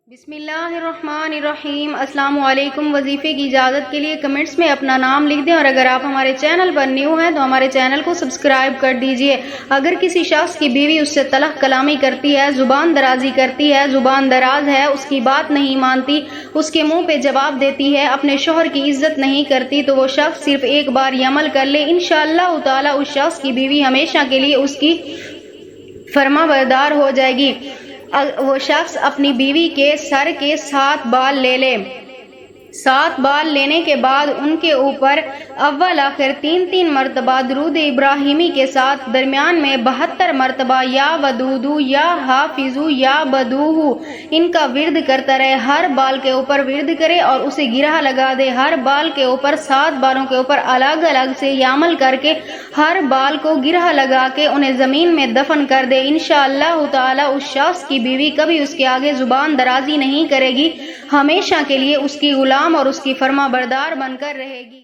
बिस्मिल्लाहिर्रहमानिर्रहीम। अस्सलाम वालेकुम। वजीफे की इजाज़त के लिए कमेंट्स में अपना नाम लिख दें और अगर आप हमारे चैनल पर न्यू हैं तो हमारे चैनल को सब्सक्राइब कर दीजिए। अगर किसी शख्स की बीवी उससे तलख कलामी करती है, जुबान दराजी करती है, जुबान दराज है, उसकी बात नहीं मानती, उसके मुंह पे जवाब देती है, अपने शोहर की इज्जत नहीं करती, तो वो शख्स सिर्फ एक बार ये अमल कर ले, इंशाअल्लाह ताला उस शख्स की बीवी हमेशा के लिए उसकी फरमाबरदार हो जाएगी। वो शख्स अपनी बीवी के सर के 7 बाल ले ले। 7 बाल लेने के बाद उनके ऊपर अव्वल आखिर 3-3 मरतबा दुरूद इब्राहिमी के साथ दरमियान में 72 मरतबा या वदूदू या हाफिजू या बदूहू इनका विर्द करता रहे। हर बाल के ऊपर विर्द करे और उसे गिरह लगा दे। हर बाल के ऊपर 7 बालों के ऊपर अलग अलग से यामल करके हर बाल को गिरह लगा के उन्हें जमीन में दफन कर दे। इंशाअल्लाह ताला उस शख्स की बीवी कभी उसके आगे जुबान दराजी नहीं करेगी, हमेशा के लिए उसकी गुलाम और उसकी फरमाबरदार बनकर रहेगी।